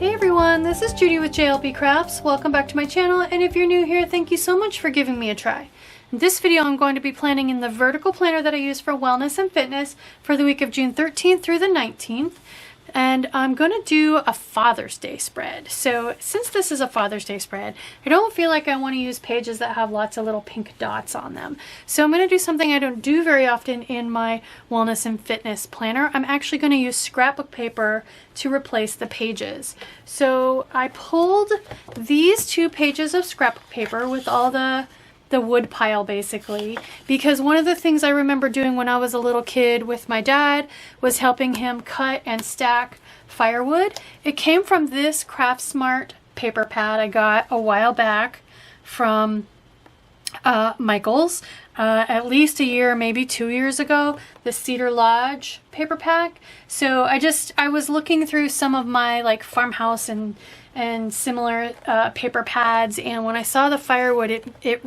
Hey everyone, this is Judi with JLBCrafts. Welcome back to my channel, and if you're new here, thank you so much for giving me a try. In this video, I'm going to be planning in the vertical planner that I use for wellness and fitness for the week of June 13th through the 19th. And I'm going to do a Father's Day spread. So since this is a Father's Day spread, I don't feel like I want to use pages that have lots of little pink dots on them. So I'm going to do something I don't do very often in my wellness and fitness planner. I'm actually going to use scrapbook paper to replace the pages. So I pulled these 2 pages of scrapbook paper with all the wood pile basically, because one of the things I remember doing when I was a little kid with my dad was helping him cut and stack firewood. It came from this Craft Smart paper pad I got a while back from Michael's, at least a year, maybe 2 years ago, the Cedar Lodge paper pack. So I was looking through some of my like farmhouse and similar paper pads, and when I saw the firewood, it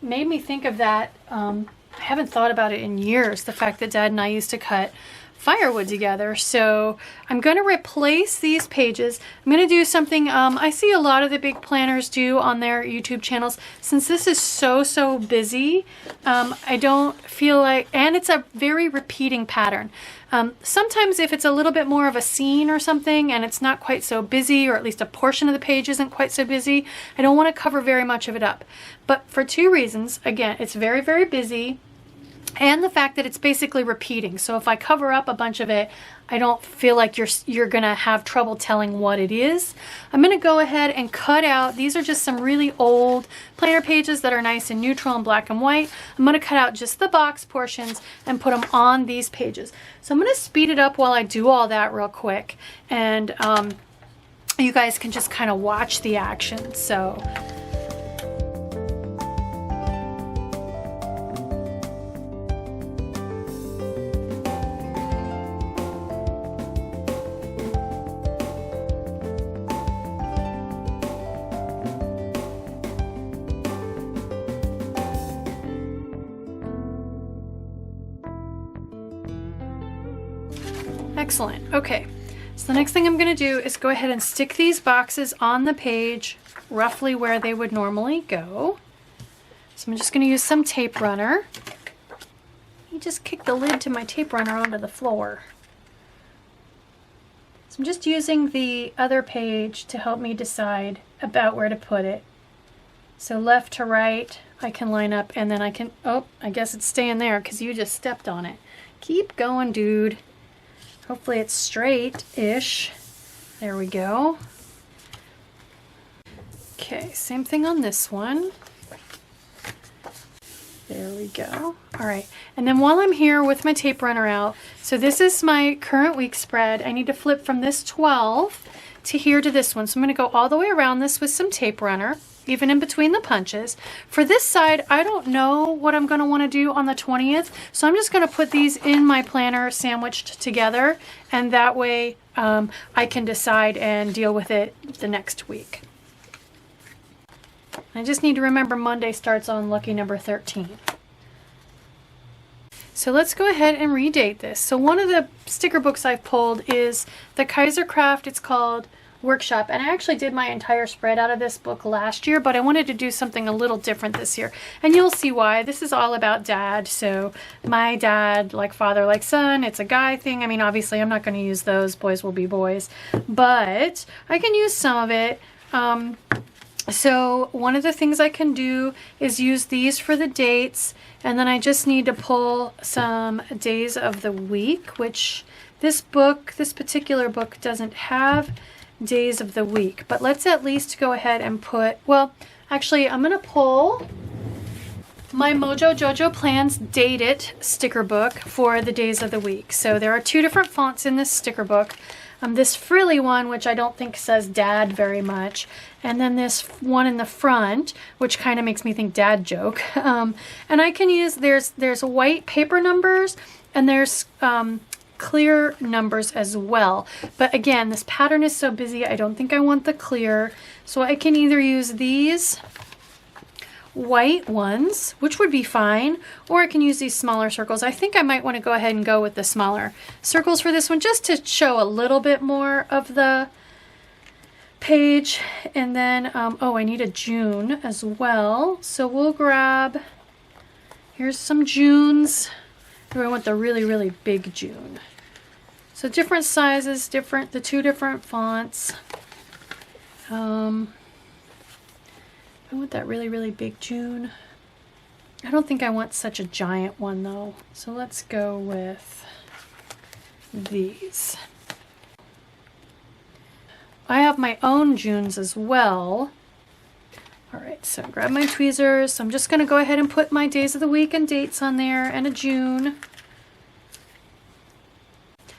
made me think of that. I haven't thought about it in years, the fact that Dad and I used to cut firewood together. So I'm going to replace these pages. I'm going to do something I see a lot of the big planners do on their YouTube channels. Since this is so busy, I don't feel like, and it's a very repeating pattern. Sometimes if it's a little bit more of a scene or something and it's not quite so busy, or at least a portion of the page isn't quite so busy, I don't want to cover very much of it up. But for 2 reasons. Again, it's very busy, and the fact that it's basically repeating. So if I cover up a bunch of it, I don't feel like you're gonna have trouble telling what it is. I'm gonna go ahead and cut out, these are just some really old planner pages that are nice and neutral and black and white. I'm gonna cut out just the box portions and put them on these pages. So I'm gonna speed it up while I do all that real quick, and you guys can just kind of watch the action. So excellent. Okay, so the next thing I'm going to do is go ahead and stick these boxes on the page roughly where they would normally go. So I'm just going to use some tape runner. You just kicked the lid to my tape runner onto the floor. So I'm just using the other page to help me decide about where to put it. So left to right I can line up, and then I can, oh, I guess it's staying there because you just stepped on it. Keep going, dude. Hopefully it's straight-ish. There we go. Okay, same thing on this one. There we go. All right, and then while I'm here with my tape runner out, so this is my current week spread. I need to flip from this 12 to here to this one. So I'm going to go all the way around this with some tape runner, even in between the punches. For this side, I don't know what I'm going to want to do on the 20th, so I'm just going to put these in my planner sandwiched together, and that way I can decide and deal with it the next week. I just need to remember Monday starts on lucky number 13. So let's go ahead and redate this. So one of the sticker books I've pulled is the KaiserCraft. It's called Workshop, and I actually did my entire spread out of this book last year, but I wanted to do something a little different this year, and you'll see why. This is all about Dad. So my dad, like father, like son. It's a guy thing. I mean, obviously I'm not going to use those, boys will be boys, but I can use some of it. So one of the things I can do is use these for the dates, and then I just need to pull some days of the week, which this particular book doesn't have days of the week, but let's at least go ahead and put, well, actually I'm gonna pull my Mojo JoJo Plans Date It sticker book for the days of the week. So there are 2 different fonts in this sticker book. This frilly one, which I don't think says Dad very much, and then this one in the front, which kind of makes me think dad joke. And I can use, there's white paper numbers, and there's clear numbers as well. But again, this pattern is so busy, I don't think I want the clear. So I can either use these white ones, which would be fine, or I can use these smaller circles. I think I might want to go ahead and go with the smaller circles for this one, just to show a little bit more of the page. And then, oh, I need a June as well. So we'll grab, here's some Junes. I want the really, really big June. So different sizes, the two different fonts. I want that really, really big June. I don't think I want such a giant one though. So let's go with these. I have my own Junes as well. All right, so grab my tweezers. So I'm just gonna go ahead and put my days of the week and dates on there and a June.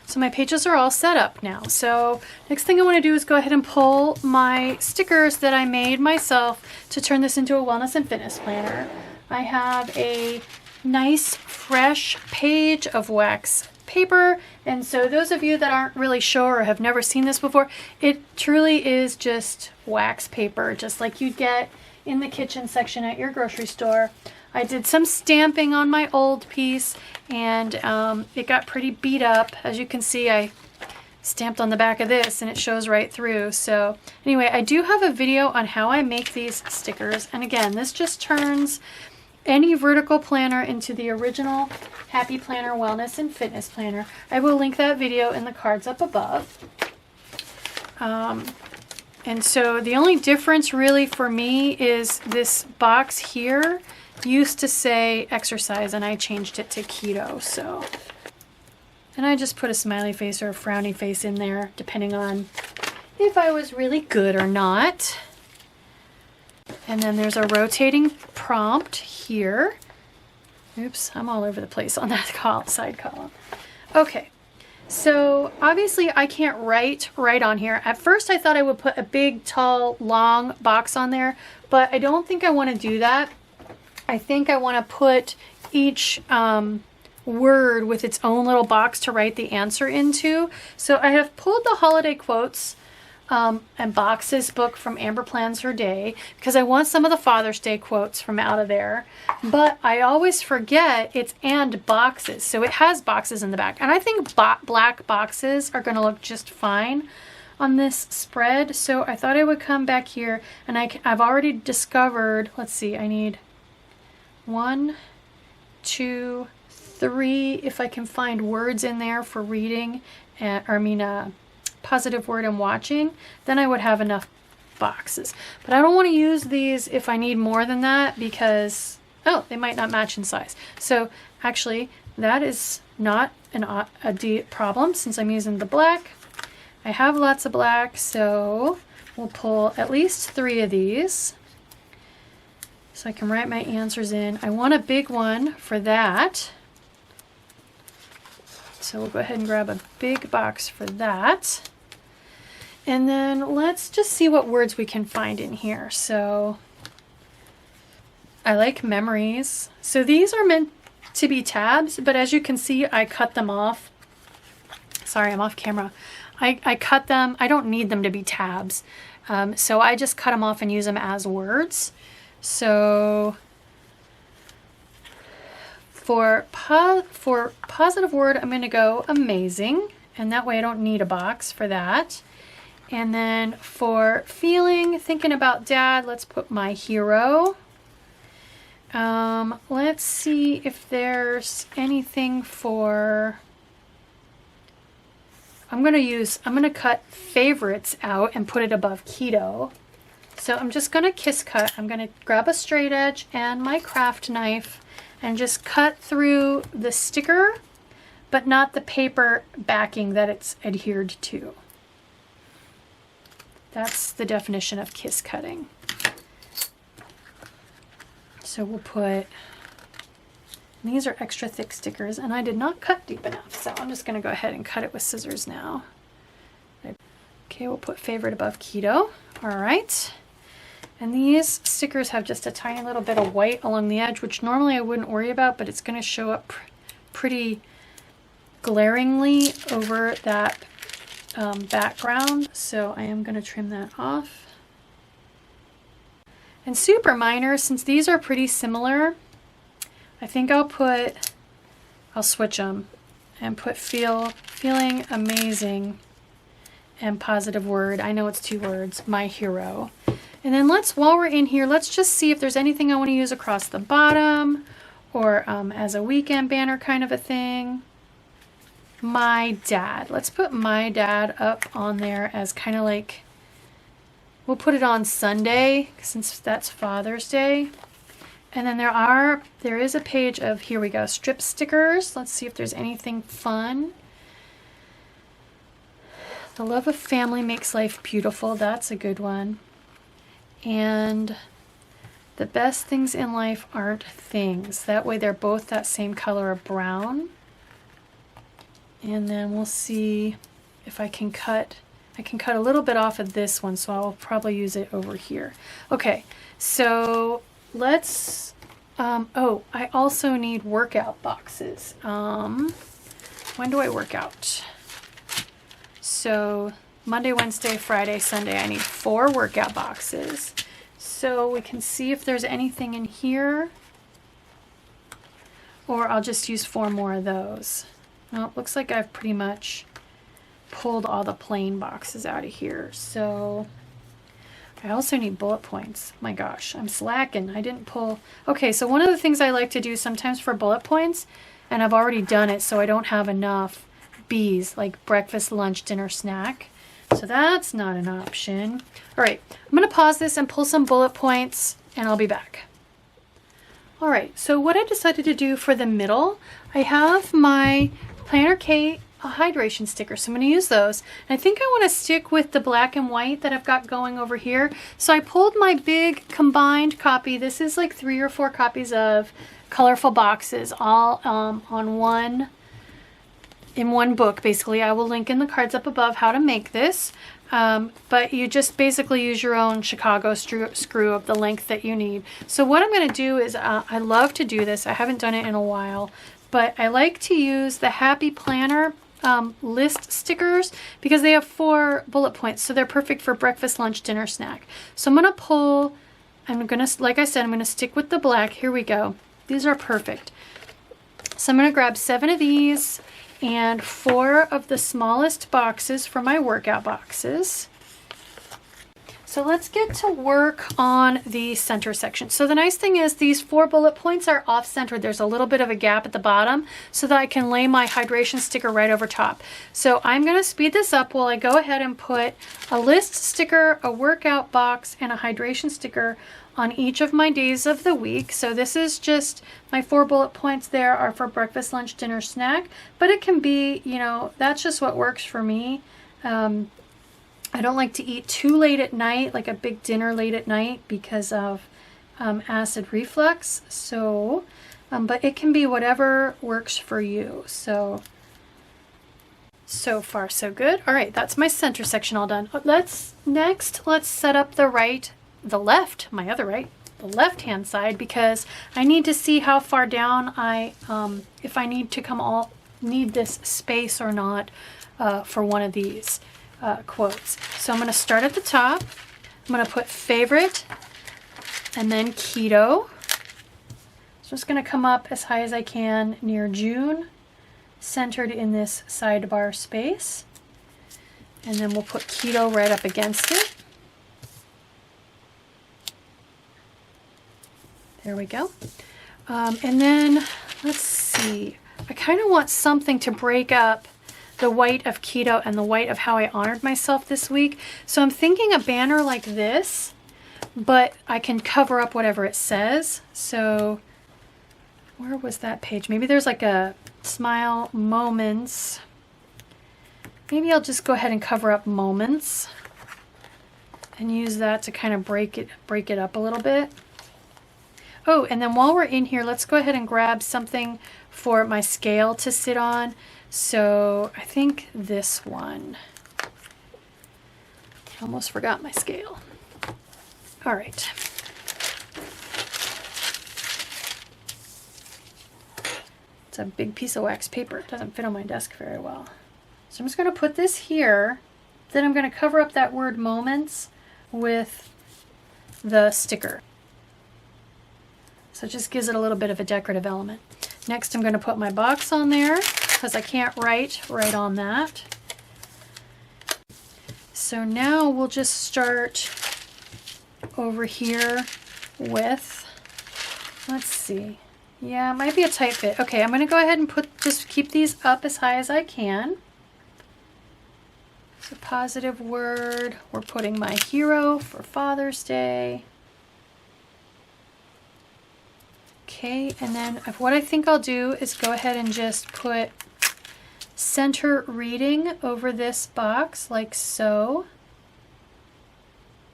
So my pages are all set up now. So next thing I want to do is go ahead and pull my stickers that I made myself to turn this into a wellness and fitness planner. I have a nice fresh page of wax paper, and so those of you that aren't really sure or have never seen this before, it truly is just wax paper, just like you'd get in the kitchen section at your grocery store. I did some stamping on my old piece, and it got pretty beat up. As you can see, I stamped on the back of this and it shows right through. So anyway, I do have a video on how I make these stickers, and again, this just turns any vertical planner into the original Happy Planner Wellness and Fitness Planner. I will link that video in the cards up above. And so the only difference really for me is this box here used to say exercise and I changed it to keto. So, and I just put a smiley face or a frowny face in there depending on if I was really good or not. And then there's a rotating prompt here. Oops, I'm all over the place on that side column. Okay, so obviously I can't write right on here. At first I thought I would put a big, tall, long box on there, but I don't think I want to do that. I think I want to put each word with its own little box to write the answer into. So I have pulled the holiday quotes and boxes book from Amber Plans Her Day because I want some of the Father's Day quotes from out of there. But I always forget it's and boxes. So it has boxes in the back. And I think black boxes are going to look just fine on this spread. So I thought I would come back here, and I've already discovered, let's see, I need 1, 2, 3, if I can find words in there for reading, positive word and watching, then I would have enough boxes. But I don't want to use these if I need more than that because, oh, they might not match in size. So actually, that is not a problem since I'm using the black. I have lots of black, so we'll pull at least 3 of these so I can write my answers in. I want a big one for that. So we'll go ahead and grab a big box for that. And then let's just see what words we can find in here. So I like memories. So these are meant to be tabs, but as you can see, I cut them off. Sorry, I'm off camera. I cut them. I don't need them to be tabs. So I just cut them off and use them as words. So for positive word, I'm going to go amazing. And that way I don't need a box for that. And then for feeling, thinking about dad, let's put my hero. Let's see if there's anything for, I'm going to cut favorites out and put it above keto. So I'm just going to kiss cut. I'm going to grab a straight edge and my craft knife and just cut through the sticker, but not the paper backing that it's adhered to. That's the definition of kiss cutting. So we'll put, these are extra thick stickers and I did not cut deep enough. So I'm just going to go ahead and cut it with scissors now. Okay, we'll put favorite above keto. All right. And these stickers have just a tiny little bit of white along the edge, which normally I wouldn't worry about, but it's going to show up pretty glaringly over that background. So I am going to trim that off. And super minor, since these are pretty similar, I think I'll switch them and put feeling amazing and positive word. I know it's 2 words, my hero. And then while we're in here, let's just see if there's anything I want to use across the bottom or as a weekend banner kind of a thing. My dad. Let's put my dad up on there as kind of like, we'll put it on Sunday since that's Father's Day. And then there is a page of, here we go, strip stickers. Let's see if there's anything fun. The love of family makes life beautiful. That's a good one. And the best things in life aren't things. That way they're both that same color of brown. And then we'll see if I can cut a little bit off of this one, so I'll probably use it over here. Okay, so let's, oh, I also need workout boxes. When do I work out? So Monday, Wednesday, Friday, Sunday, I need 4 workout boxes. So we can see if there's anything in here, or I'll just use 4 more of those. Well, it looks like I've pretty much pulled all the plain boxes out of here. So I also need bullet points. My gosh, I'm slacking. I didn't pull. Okay, so one of the things I like to do sometimes for bullet points, and I've already done it so I don't have enough B's, like breakfast, lunch, dinner, snack. So that's not an option. All right, I'm gonna pause this and pull some bullet points and I'll be back. All right, so what I decided to do for the middle, I have my Planner K hydration stickers, so I'm going to use those. And I think I want to stick with the black and white that I've got going over here. So I pulled my big combined copy. This is like 3 or 4 copies of colorful boxes, all in one book. Basically, I will link in the cards up above how to make this. But you just basically use your own Chicago screw of the length that you need. So what I'm going to do is, I love to do this. I haven't done it in a while, but I like to use the Happy Planner list stickers because they have 4 bullet points. So they're perfect for breakfast, lunch, dinner, snack. So I'm going to pull, like I said, I'm going to stick with the black. Here we go. These are perfect. So I'm going to grab 7 of these and 4 of the smallest boxes for my workout boxes. So let's get to work on the center section. So the nice thing is these 4 bullet points are off centered. There's a little bit of a gap at the bottom so that I can lay my hydration sticker right over top. So I'm going to speed this up while I go ahead and put a list sticker, a workout box, and a hydration sticker on each of my days of the week. So this is just my 4 bullet points there are for breakfast, lunch, dinner, snack, but it can be, you know, that's just what works for me. I don't like to eat too late at night, like a big dinner late at night because of acid reflux. So, but it can be whatever works for you. So far so good. All right, that's my center section all done. Let's set up the left-hand side, because I need to see how far down if I need this space or not for one of these quotes. So I'm going to start at the top. I'm going to put favorite and then keto. So I'm just going to come up as high as I can near June, centered in this sidebar space. And then we'll put keto right up against it. There we go. And then let's see. I kind of want something to break up the white of keto and the white of how I honored myself this week. So I'm thinking a banner like this, but I can cover up whatever it says. So where was that page? Maybe there's like a smile moments. Maybe I'll just go ahead and cover up moments and use that to kind of break it up a little bit. Oh, and then while we're in here, let's go ahead and grab something for my scale to sit on. So I think this one. I almost forgot my scale. All right. It's a big piece of wax paper. It doesn't fit on my desk very well. So I'm just going to put this here. Then I'm going to cover up that word moments with the sticker. So it just gives it a little bit of a decorative element. Next, I'm going to put my box on there because I can't write right on that. So now we'll just start over here with, let's see. Yeah, it might be a tight fit. Okay, I'm going to go ahead and just keep these up as high as I can. It's a positive word. We're putting my hero for Father's Day. Okay, and then what I think I'll do is go ahead and just put center reading over this box like so.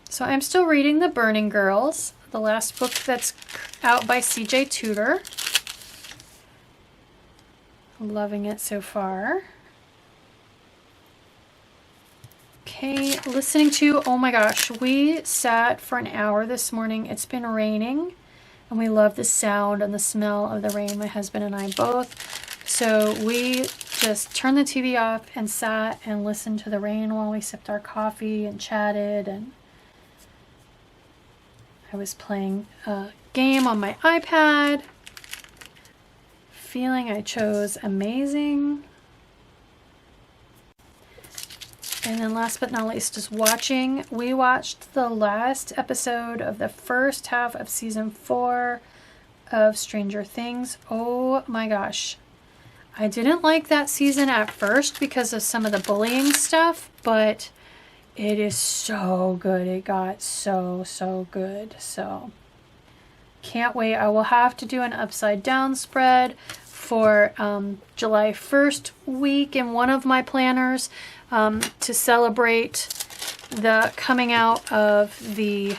So I'm still reading The Burning Girls, the last book that's out by CJ Tudor. Loving it so far. Okay, listening to, oh my gosh, we sat for an hour this morning. It's been raining and we love the sound and the smell of the rain, my husband and I both. So we just turned the TV off and sat and listened to the rain while we sipped our coffee and chatted, and I was playing a game on my iPad. Feeling I chose amazing. And then last but not least is watching. We watched the last episode of the first half of season 4 of Stranger Things. Oh my gosh. I didn't like that season at first because of some of the bullying stuff, but it is so good. It got so good. So can't wait. I will have to do an upside down spread for July 1st week in one of my planners to celebrate the coming out of the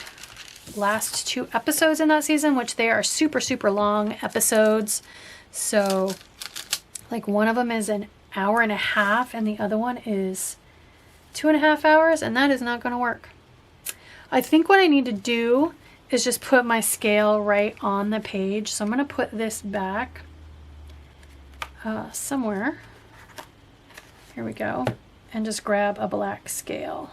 last 2 episodes in that season, which they are super long episodes. So like one of them is an hour and a half and the other one is 2.5 hours, and that is not going to work. I think what I need to do is just put my scale right on the page. So I'm going to put this back somewhere. Here we go. And just grab a black scale.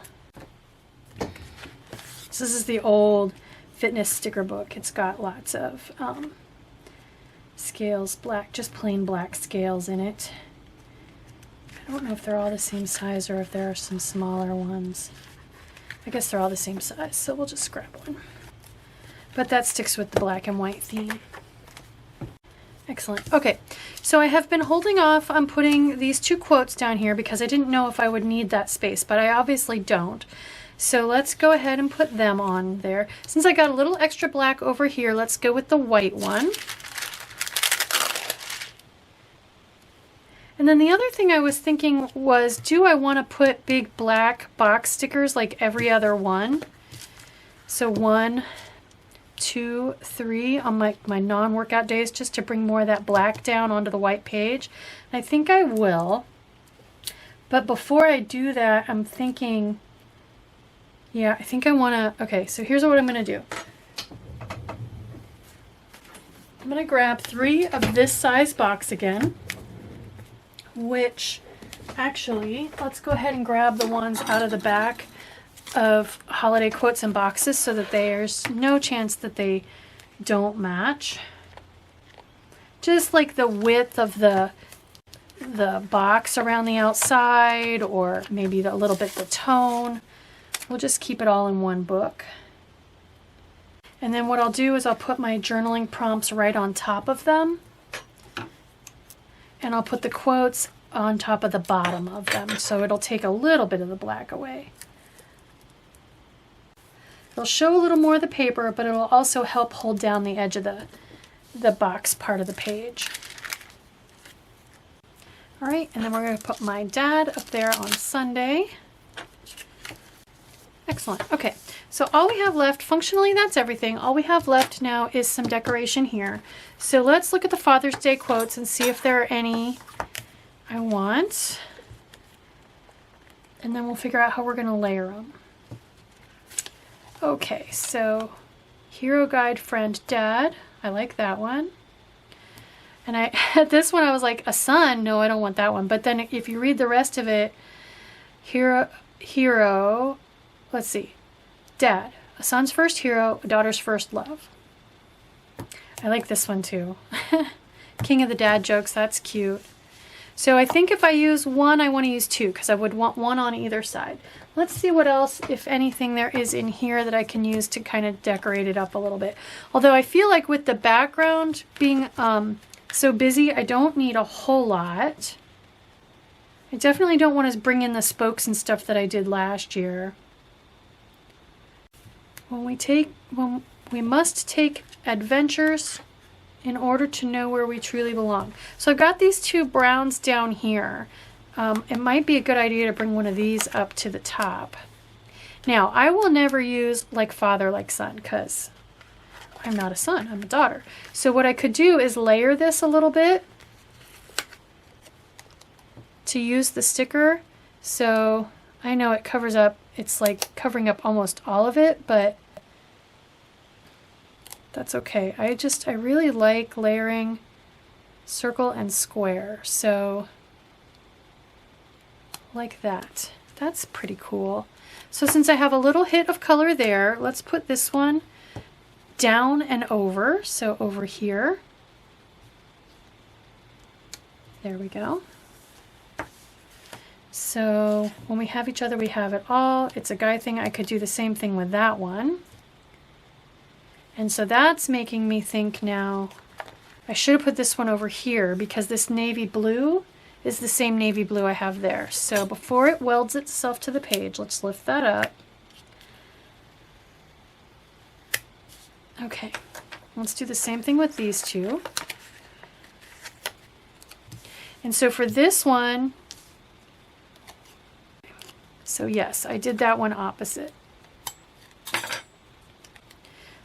So this is the old fitness sticker book. It's got lots of scales, black, just plain black scales in it. I don't know if they're all the same size or if there are some smaller ones. I guess they're all the same size, so we'll just grab one. But that sticks with the black and white theme. Excellent. Okay, so I have been holding off on putting these 2 quotes down here because I didn't know if I would need that space, but I obviously don't. So let's go ahead and put them on there. Since I got a little extra black over here, let's go with the white one. And then the other thing I was thinking was, do I want to put big black box stickers like every other one? So 1, 2, 3 on my non-workout days, just to bring more of that black down onto the white page. I think I will. But before I do that, I'm thinking, yeah, I think I want to, okay, so here's what I'm going to do. I'm going to grab 3 of this size box again, which actually, let's go ahead and grab the ones out of the back of holiday quotes and boxes so that there's no chance that they don't match. Just like the width of the box around the outside, or maybe a little bit the tone. We'll just keep it all in one book. And then what I'll do is I'll put my journaling prompts right on top of them. And I'll put the quotes on top of the bottom of them, so it'll take a little bit of the black away. It'll show a little more of the paper, but it'll also help hold down the edge of the box part of the page. All right, and then we're going to put my dad up there on Sunday. Excellent. Okay, so all we have left, functionally that's everything. All we have left now is some decoration here. So let's look at the Father's Day quotes and see if there are any I want. And then we'll figure out how we're going to layer them. Okay, so Hero Guide Friend Dad. I like that one. And at this one I was like, a son? No, I don't want that one. But then if you read the rest of it, hero, let's see. Dad, a son's first hero, a daughter's first love. I like this one too. King of the dad jokes, that's cute. So I think if I use one, I want to use two because I would want one on either side. Let's see what else, if anything, there is in here that I can use to kind of decorate it up a little bit. Although I feel like with the background being so busy, I don't need a whole lot. I definitely don't want to bring in the spokes and stuff that I did last year. When we must take adventures in order to know where we truly belong. So I've got these two browns down here. It might be a good idea to bring one of these up to the top. Now, I will never use like father, like son, because I'm not a son, I'm a daughter. So what I could do is layer this a little bit to use the sticker. So I know it covers up, it's like covering up almost all of it, but that's okay. I really like layering circle and square. So like that. That's pretty cool. So since I have a little hit of color there, let's put this one down and over. So over here. There we go. So when we have each other, we have it all. It's a guy thing. I could do the same thing with that one. And so that's making me think now, I should have put this one over here because this navy blue is the same navy blue I have there. So before it welds itself to the page, let's lift that up. Okay, let's do the same thing with these two. And so for this one, so yes, I did that one opposite.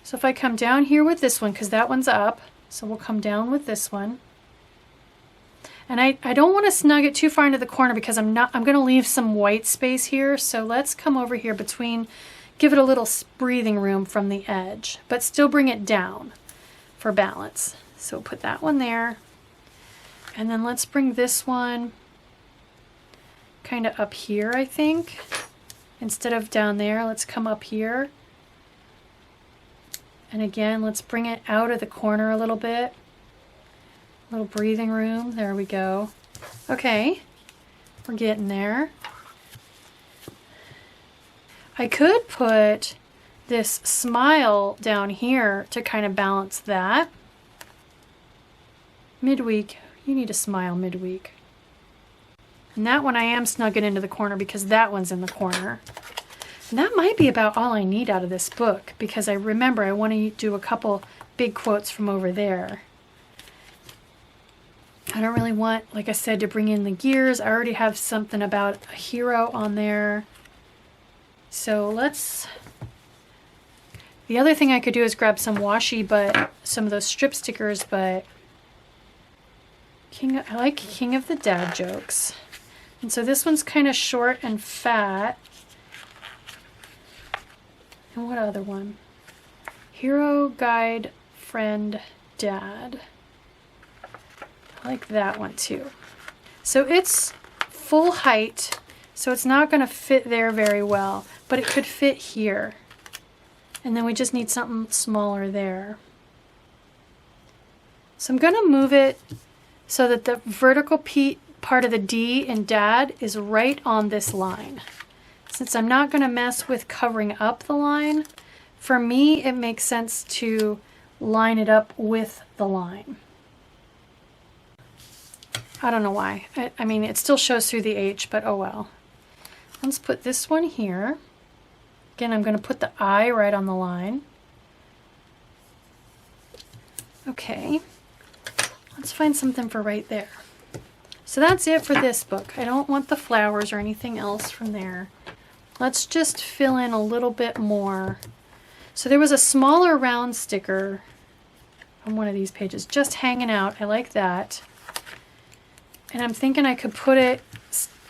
So if I come down here with this one, because that one's up, so we'll come down with this one. And I don't want to snug it too far into the corner because I'm going to leave some white space here. So let's come over here between, give it a little breathing room from the edge, but still bring it down for balance. So put that one there. And then let's bring this one kind of up here, I think. Instead of down there, let's come up here. And again, let's bring it out of the corner a little bit. A little breathing room. There we go. Okay, we're getting there. I could put this smile down here to kind of balance that. Midweek, you need a smile midweek. And that one I am snugging into the corner because that one's in the corner. And that might be about all I need out of this book because I remember I want to do a couple big quotes from over there. I don't really want, like I said, to bring in the gears. I already have something about a hero on there. So let's... The other thing I could do is grab some washi, but some of those strip stickers, but I like King of the Dad Jokes. And so this one's kind of short and fat. And what other one? Hero, Guide, Friend, Dad. I like that one too. So it's full height, so it's not going to fit there very well, but it could fit here. And then we just need something smaller there. So I'm going to move it so that the vertical part of the D in Dad is right on this line. Since I'm not going to mess with covering up the line, for me it makes sense to line it up with the line. I don't know why. I mean, it still shows through the H, but oh well. Let's put this one here. Again, I'm going to put the I right on the line. Okay. Let's find something for right there. So that's it for this book. I don't want the flowers or anything else from there. Let's just fill in a little bit more. So there was a smaller round sticker on one of these pages just hanging out. I like that. And I'm thinking I could put it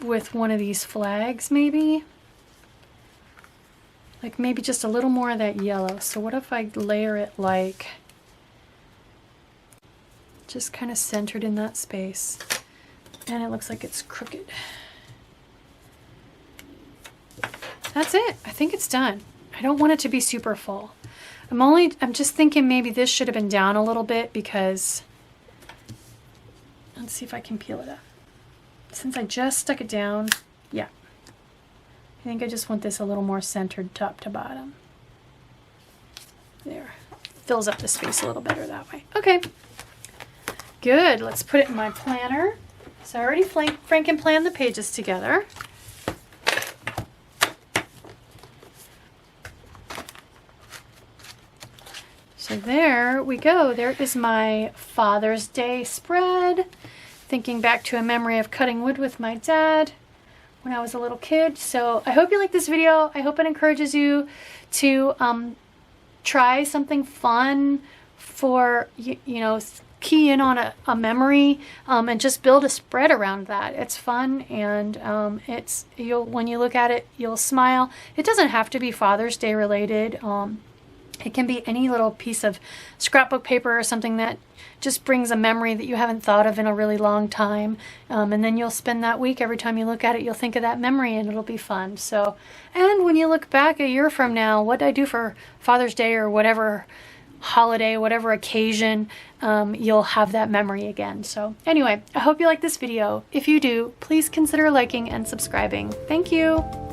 with one of these flags maybe. Like maybe just a little more of that yellow. So what if I layer it like just kind of centered in that space. And it looks like it's crooked. That's it. I think it's done. I don't want it to be super full. I'm just thinking maybe this should have been down a little bit because, let's see if I can peel it up. Since I just stuck it down, yeah. I think I just want this a little more centered top to bottom. There. Fills up the space a little better that way. Okay. Good. Let's put it in my planner. So I already franken planned the pages together. So there we go. There is my Father's Day spread. Thinking back to a memory of cutting wood with my dad when I was a little kid. So I hope you like this video. I hope it encourages you to try something fun for, you know, key in on a memory and just build a spread around that. It's fun, and when you look at it, you'll smile. It doesn't have to be Father's Day related. It can be any little piece of scrapbook paper or something that just brings a memory that you haven't thought of in a really long time. And then you'll spend that week, every time you look at it, you'll think of that memory and it'll be fun. So, and when you look back a year from now, what did I do for Father's Day or whatever holiday, whatever occasion, you'll have that memory again. So anyway, I hope you like this video. If you do, please consider liking and subscribing. Thank you.